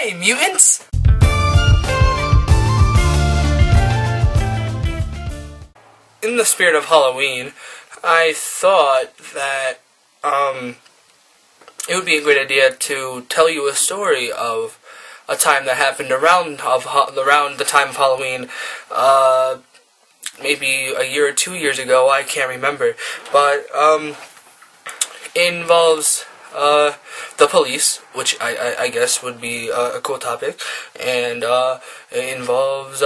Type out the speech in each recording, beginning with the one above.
Hi, mutants! In the spirit of Halloween, I thought that it would be a great idea to tell you a story of a time that happened around the time of Halloween, maybe a year or 2 years ago. I can't remember, but it involves the police, which I guess would be a cool topic, and it involves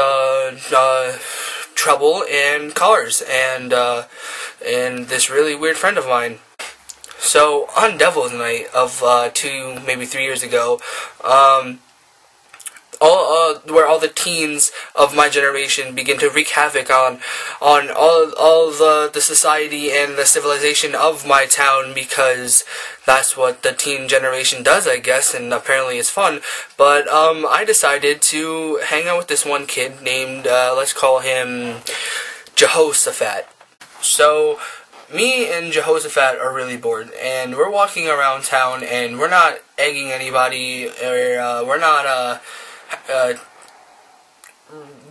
trouble and cars, and this really weird friend of mine. So on Devil's Night of 2, maybe 3 years ago, where all the teens of my generation begin to wreak havoc on all the society and the civilization of my town, because that's what the teen generation does, I guess, and apparently it's fun. But I decided to hang out with this one kid named, let's call him Jehoshaphat. So me and Jehoshaphat are really bored, and we're walking around town, and we're not egging anybody, or we're not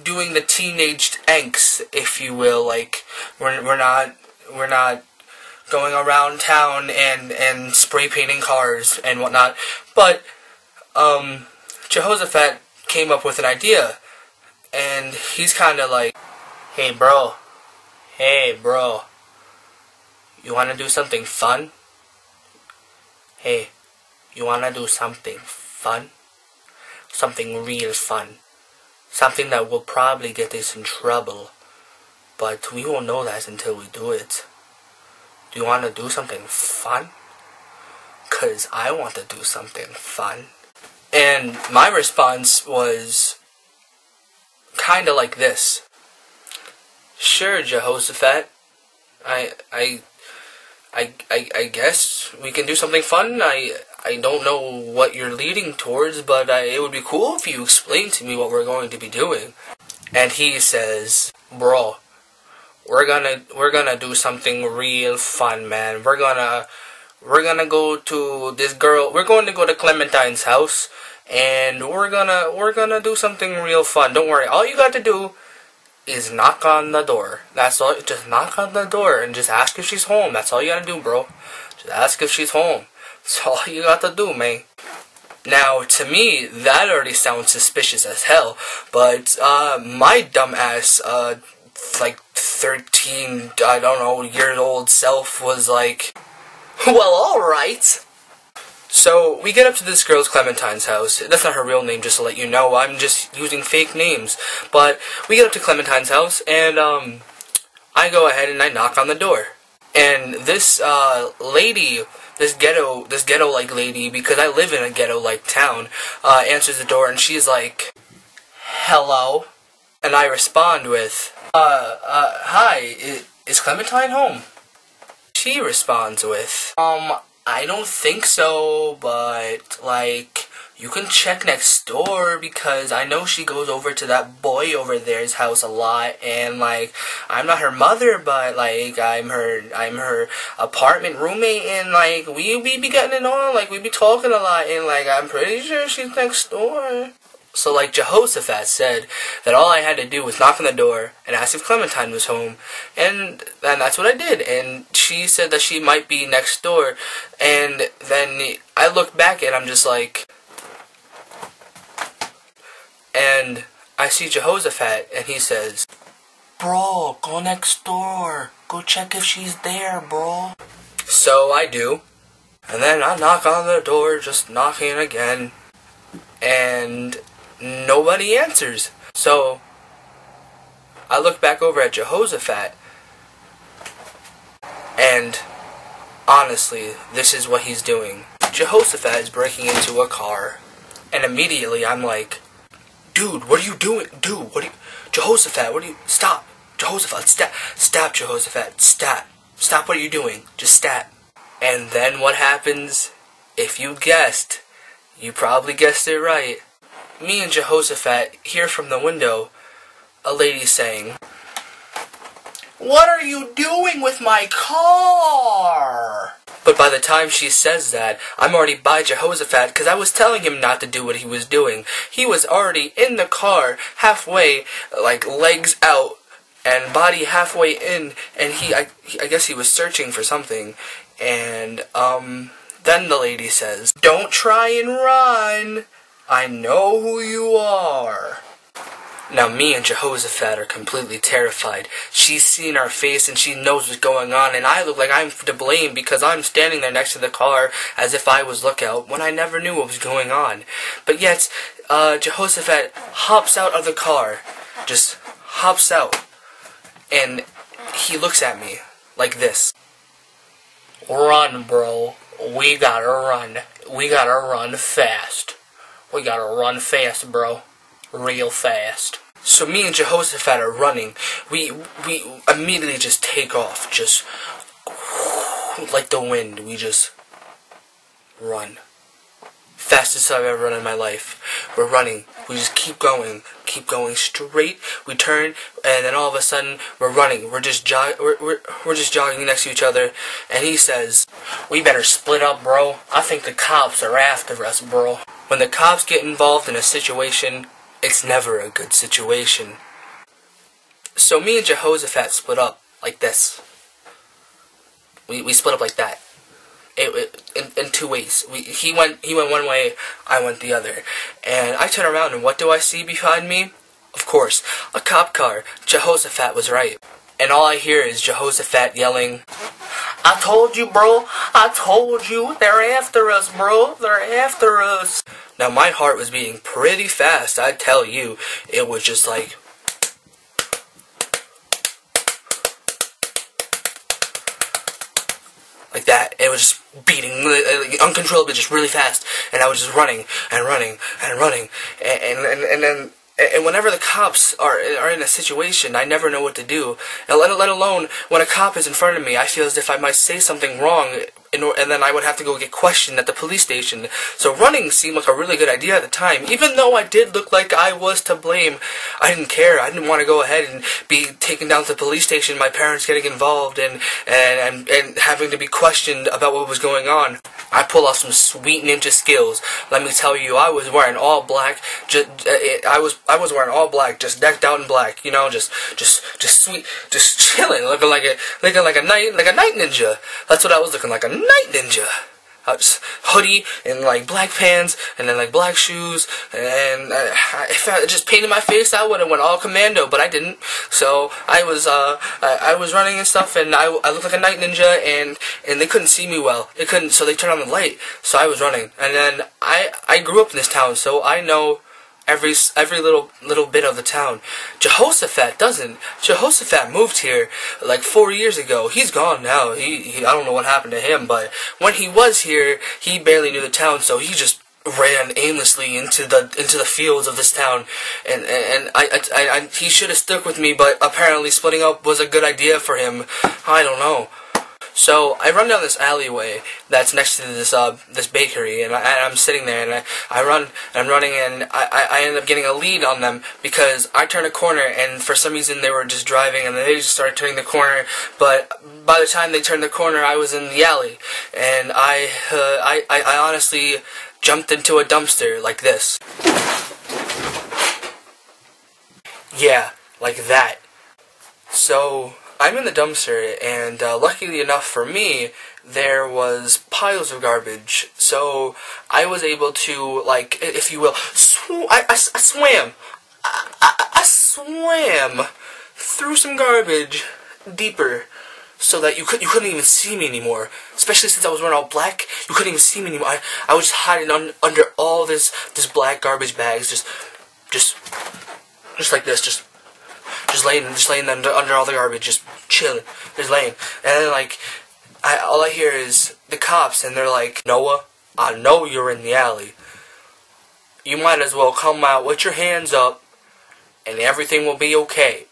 doing the teenage angst, if you will. Like, we're not going around town and spray painting cars and whatnot. But Jehoshaphat came up with an idea, and he's kind of like, hey bro, you want to do something fun? Hey, you want to do something fun? Something real fun. Something that will probably get us in trouble, but we won't know that until we do it. Do you want to do something fun? 'Cause I want to do something fun. And my response was kind of like this. Sure, Jehoshaphat. I guess we can do something fun. I don't know what you're leading towards, but it would be cool if you explain to me what we're going to be doing. And he says, bro, we're gonna do something real fun, man. We're gonna go to this girl. We're going to go to Clementine's house, and we're gonna do something real fun. Don't worry. All you got to do is knock on the door. That's all. Just knock on the door and just ask if she's home. That's all you gotta do, bro. Just ask if she's home. That's all you got to do, man. Now, to me, that already sounds suspicious as hell. But my dumb ass, like 13, I don't know, years old self was like, well, all right. So, we get up to this girl's Clementine's house. That's not her real name, just to let you know. I'm just using fake names. But we get up to Clementine's house, and I go ahead and I knock on the door. And this lady, this ghetto-like lady, because I live in a ghetto-like town, answers the door, and she's like, hello? And I respond with, hi, is Clementine home? She responds with, I don't think so, but, like, you can check next door, because I know she goes over to that boy over there's house a lot, and, like, I'm not her mother, but, like, I'm her apartment roommate, and, like, we be getting it on, like, we be talking a lot, and, like, I'm pretty sure she's next door. So, like Jehoshaphat said, that all I had to do was knock on the door and ask if Clementine was home, and that's what I did. And she said that she might be next door, and then I looked back and I'm just like, and I see Jehoshaphat, and he says, bro, go next door, go check if she's there, bro. So I do, and then I knock on the door, just knocking again, and nobody answers. So I look back over at Jehoshaphat, and honestly, this is what he's doing. Jehoshaphat is breaking into a car, and immediately I'm like, dude, what are you doing? Dude, Jehoshaphat, what are you, stop. Jehoshaphat, stop, Jehoshaphat, stop, what are you doing? Just stop. And then what happens? If you guessed, you probably guessed it right. Me and Jehoshaphat hear from the window a lady saying, what are you doing with my car? But by the time she says that, I'm already by Jehoshaphat because I was telling him not to do what he was doing. He was already in the car, halfway, like legs out, and body halfway in, and I guess he was searching for something. And, then the lady says, "Don't try and run. I know who you are." Now me and Jehoshaphat are completely terrified. She's seen our face and she knows what's going on, and I look like I'm to blame because I'm standing there next to the car as if I was lookout when I never knew what was going on. But yet, Jehoshaphat hops out of the car, just hops out, and he looks at me like this. "Run, bro. We gotta run. We gotta run fast. We gotta run fast, bro. Real fast." So me and Jehoshaphat are running. We immediately just take off, just like the wind. We just run. Fastest I've ever run in my life. We're running. We just keep going straight. We turn, and then all of a sudden we're running. We're just jogging next to each other, and he says, "We better split up, bro. I think the cops are after us, bro." When the cops get involved in a situation, it's never a good situation. So me and Jehoshaphat split up like this. We split up like that. In two ways. He went one way, I went the other. And I turn around, and what do I see behind me? Of course, a cop car. Jehoshaphat was right. And all I hear is Jehoshaphat yelling, "I told you, bro. I told you. They're after us, bro. They're after us." Now my heart was beating pretty fast, I tell you. It was just like that. It was just beating uncontrollably, just really fast, and I was just running and running and running, and then whenever the cops are in a situation, I never know what to do. And let alone when a cop is in front of me, I feel as if I might say something wrong, and then I would have to go get questioned at the police station. So running seemed like a really good idea at the time. Even though I did look like I was to blame, I didn't care. I didn't want to go ahead and be taken down to the police station, my parents getting involved, and having to be questioned about what was going on. I pulled off some sweet ninja skills. Let me tell you, I was wearing all black. I was wearing all black, just decked out in black. You know, just sweet, just chilling, looking like a night ninja. That's what I was looking like, a night ninja. I was hoodie and like black pants and then like black shoes, and if I just painted my face, I would have went all commando, but I didn't. So I was running and stuff, and I looked like a night ninja, and they couldn't see me well. They couldn't, so they turned on the light. So I was running, and then I grew up in this town, so I know every little bit of the town. Jehoshaphat doesn't. Jehoshaphat moved here like 4 years ago. He's gone now. I don't know what happened to him, but when he was here, he barely knew the town, so he just ran aimlessly into the fields of this town, and he should have stuck with me, but apparently splitting up was a good idea for him. I don't know. So I run down this alleyway that's next to this bakery, and I'm sitting there, and I'm running, and I end up getting a lead on them because I turn a corner, and for some reason they were just driving, and they just started turning the corner. But by the time they turned the corner, I was in the alley, and I honestly jumped into a dumpster like this. Yeah, like that. So I'm in the dumpster, and luckily enough for me, there was piles of garbage. So I was able to, like, if you will, I swam. I swam through some garbage deeper, so that you couldn't even see me anymore. Especially since I was wearing all black, you couldn't even see me anymore. I was just hiding under all this black garbage bags, just like this, just laying under all the garbage, just chilling, just laying. And then, like, all I hear is the cops, and they're like, "Noah, I know you're in the alley. You might as well come out with your hands up, and everything will be okay.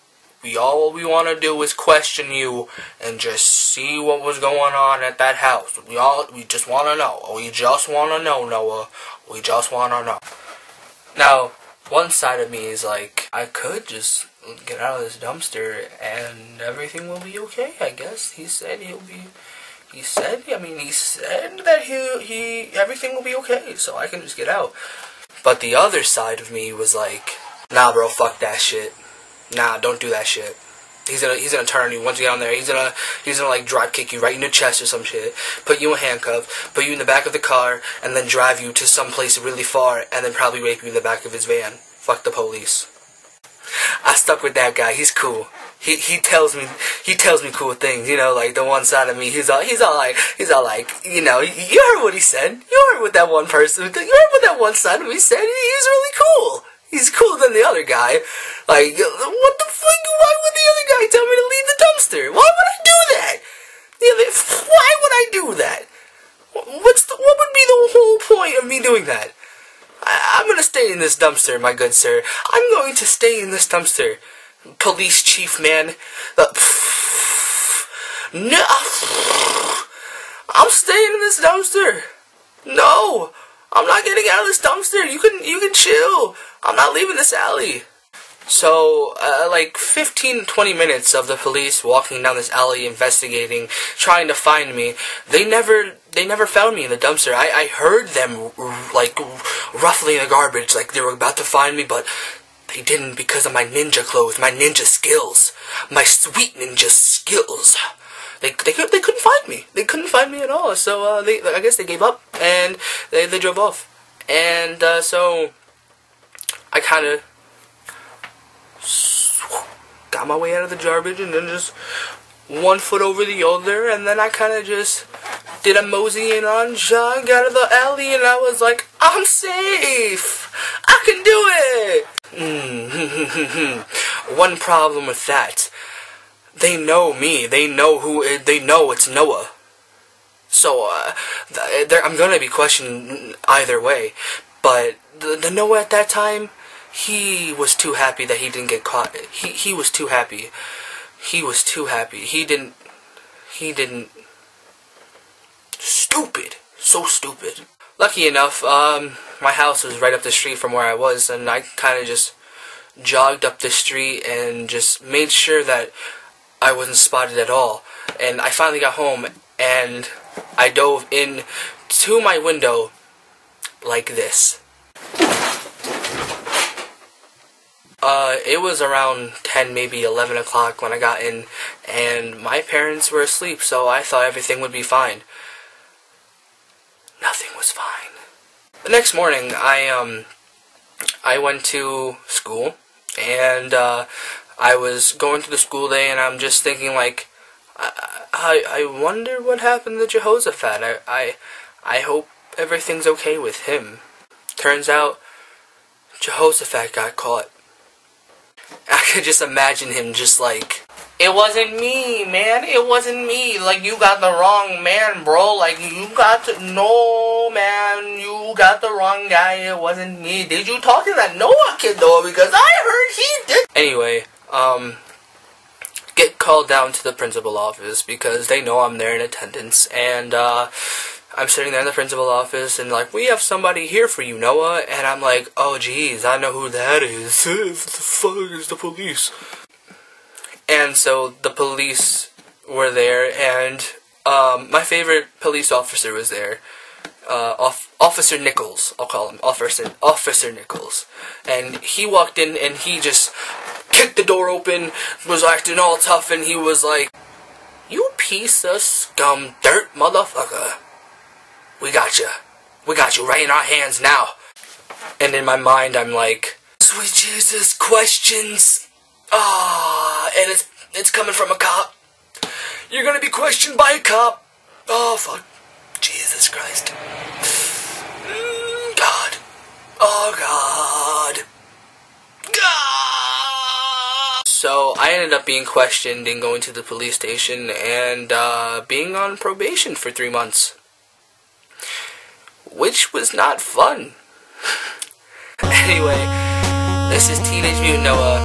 All we want to do is question you and just see what was going on at that house. We just want to know. We just want to know, Noah. We just want to know." Now, one side of me is like, I could just get out of this dumpster and everything will be okay, I guess. He said he'll he said that he everything will be okay, so I can just get out. But the other side of me was like, nah, bro, fuck that shit. Nah, don't do that shit. He's gonna turn you once you get on there. He's gonna like drop kick you right in the chest or some shit. Put you in handcuffs, put you in the back of the car, and then drive you to some place really far, and then probably rape you in the back of his van. Fuck the police. I stuck with that guy. He's cool. He tells me cool things. You know, like the one side of me. He's all like, you know, you heard what he said. You heard what that one person. You heard what that one side of me said. He's really cool. He's cooler than the other guy. Like, what the fuck? Why would the other guy tell me to leave the dumpster? Why would I do that? Why would I do that? What would be the whole point of me doing that? I'm gonna stay in this dumpster, my good sir. I'm going to stay in this dumpster. Police chief man. No. I'm staying in this dumpster. No. I'm not getting out of this dumpster. You can chill. I'm not leaving this alley. So, like 15-20 minutes of the police walking down this alley, investigating, trying to find me. They never found me in the dumpster. I heard them, like, ruffling the garbage, like they were about to find me, but they didn't because of my ninja clothes, my ninja skills, my sweet ninja skills. They couldn't find me. They couldn't find me at all. So, I guess they gave up, and they drove off. And, so, I kind of got my way out of the JARBAGE, and then just one foot over the other, and then I kind of just did a mosey in on, jog out of the alley, and I was like, I'm safe! I can do it! One problem with that. They know me. They know it's Noah. So, I'm gonna be questioned either way. But the Noah at that time, he was too happy that he didn't get caught. He was too happy. He was too happy. He didn't. Stupid. So stupid. Lucky enough, my house was right up the street from where I was, and I kind of just jogged up the street and just made sure that I wasn't spotted at all. And I finally got home, and I dove in to my window like this. It was around 10, maybe 11 o'clock when I got in, and my parents were asleep, so I thought everything would be fine. Nothing was fine. The next morning, I went to school, and, I was going to the school day, and I'm just thinking, like, I wonder what happened to Jehoshaphat. I hope everything's okay with him. Turns out, Jehoshaphat got caught. I could just imagine him just like, it wasn't me, man. It wasn't me. Like, you got the wrong man, bro. Like, no, man. You got the wrong guy. It wasn't me. Did you talk to that Noah kid, though? Because I heard he did. Anyway, get called down to the principal office because they know I'm there in attendance. And, I'm sitting there in the principal office, and like, we have somebody here for you, Noah. And I'm like, oh geez, I know who that is. What the fuck is the police? And so the police were there, and my favorite police officer was there. Officer Nichols, I'll call him. Officer Nichols. And he walked in, and he just kicked the door open, was acting all tough, and he was like, you piece of scum dirt motherfucker. We got you. We got you right in our hands now. And in my mind, I'm like, sweet Jesus, questions. And it's coming from a cop. You're gonna be questioned by a cop. Oh, fuck. Jesus Christ. God. Oh, God. God. So, I ended up being questioned and going to the police station and being on probation for 3 months. Which was not fun. Anyway, this is Teenage Mutant Noah.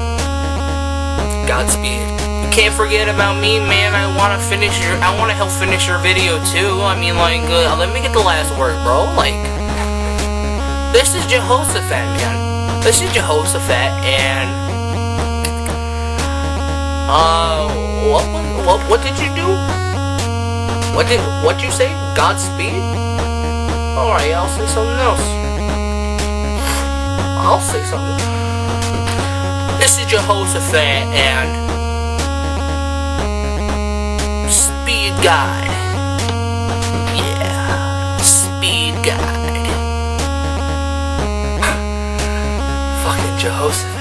Godspeed. You can't forget about me, man. I want to help finish your video too. I mean, like, let me get the last word, bro. Like, this is Jehoshaphat, man. This is Jehoshaphat, and what did you do? What'd you say? Godspeed? Alright, I'll say something else. I'll say something. This is your host, OOOTHER, and Speed Guide. Yeah, Speed Guide. Fucking Jehoshaphat.